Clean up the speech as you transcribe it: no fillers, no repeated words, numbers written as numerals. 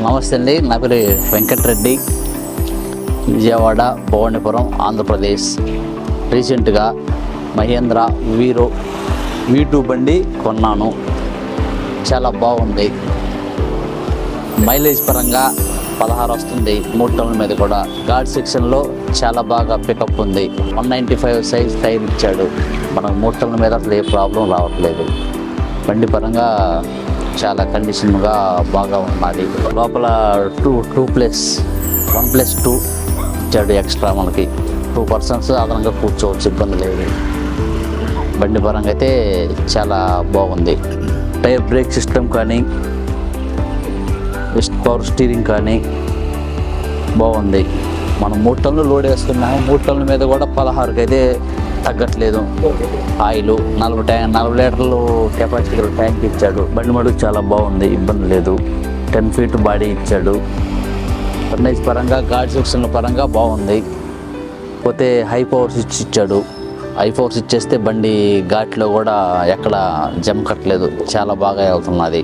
నమస్తే అండి, నా పేరు వెంకటరెడ్డి, విజయవాడ భవానీపురం, ఆంధ్రప్రదేశ్. రీసెంట్గా మహేంద్ర వీరో V2 బండి కొన్నాను. చాలా బాగుంది. మైలేజ్ పరంగా 16 వస్తుంది. 3 టన్నుల మీద కూడా. ఘాట్ సెక్షన్లో చాలా బాగా పికప్ ఉంది. 195 సైజ్ టైర్ ఇచ్చాడు. మనకు 3 టన్నుల మీద అసలు ఏ ప్రాబ్లం రావట్లేదు. బండి పరంగా చాలా కండిషన్గా బాగా ఉన్నది. లోపల 1+2 ఇచ్చాడు ఎక్స్ట్రా. మనకి 2 పర్సన్స్ అదనంగా కూర్చోవచ్చు, ఇబ్బంది లేదు. బండి పరంగా అయితే చాలా బాగుంది. టైర్ బ్రేక్ సిస్టమ్ కానీ, పవర్ స్టీరింగ్ కానీ బాగుంది. మనం 3 టన్నులు లోడ్ వేసుకున్నాము. 3 టన్నుల మీద కూడా 16కి అయితే తగ్గట్లేదు. ఆయిల్ 40 లీటర్లు కెపాసిటీ ట్యాంక్ ఇచ్చాడు. బండి మడుగు చాలా బాగుంది, ఇబ్బంది లేదు. 10 ఫీట్ బాడీ ఇచ్చాడు. ఫర్నేజ్ పరంగా, ఘాట్ సెక్షన్ పరంగా బాగుంది. పోతే హై పవర్ స్విచ్ ఇచ్చాడు. హై పవర్ స్విచ్ చేస్తే బండి ఘాట్లో కూడా ఎక్కడ జమ్ కట్టలేదు, చాలా బాగా వెళ్తున్నది.